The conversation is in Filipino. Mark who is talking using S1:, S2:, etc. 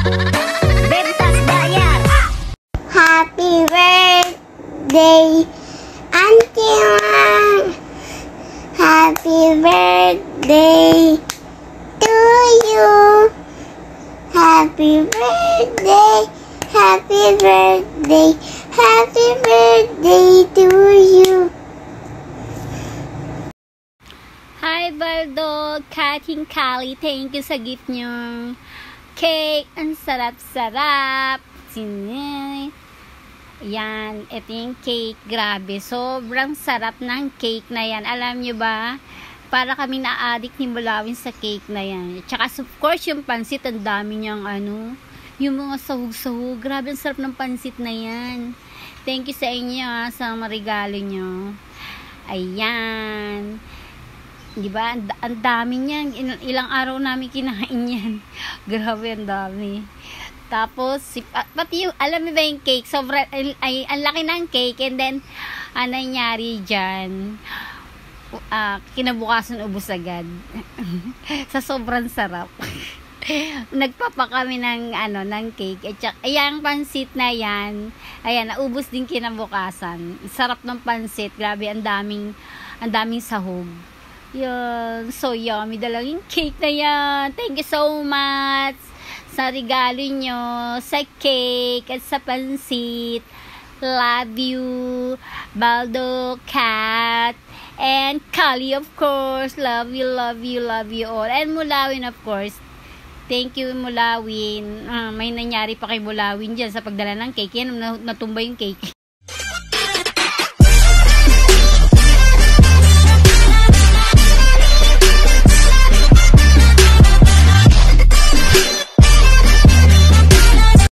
S1: Bentas Bayar. Happy birthday, Auntie Mang. Happy birthday to you. Happy birthday, happy birthday, happy birthday to you.
S2: Hi Baldo, Kating Kali, thank you sa gift nyo. Cake, ang sarap-sarap. Sini. Yan, ito yung cake. Grabe, sobrang sarap ng cake na yan. Alam nyo ba? Para kami na-addict ni Mulawin sa cake na yan. Tsaka of course yung pansit, ang dami niyang yung mga sahug-sahug. Grabe, ang sarap ng pansit na yan. Thank you sa inyo sa marigalo nyo. Ayan. Diba? Ang dami niyan. Ilang araw namin kinain yan. Grabe, ang dami. Tapos, pati yung, alam mo ba yung cake? Sobrang, ang laki ng cake. And then, ano nangyari dyan? Kinabukasan ubos agad. Sa sobrang sarap. Nagpapa kami ng, ng cake. Ayan, pansit na yan. Ayan, naubos din kinabukasan. Sarap ng pansit. Grabe, ang daming sahog. Yun, so yummy dalang yung cake na yan. Thank you so much sa regalo nyo, sa cake at sa pansit. Love you, Baldo, Cat, and Kali, of course. Love you, love you, love you all. And Mulawin, of course. Thank you, Mulawin. May nangyari pa kay Mulawin dyan sa pagdala ng cake. Yan, natumba yung cake.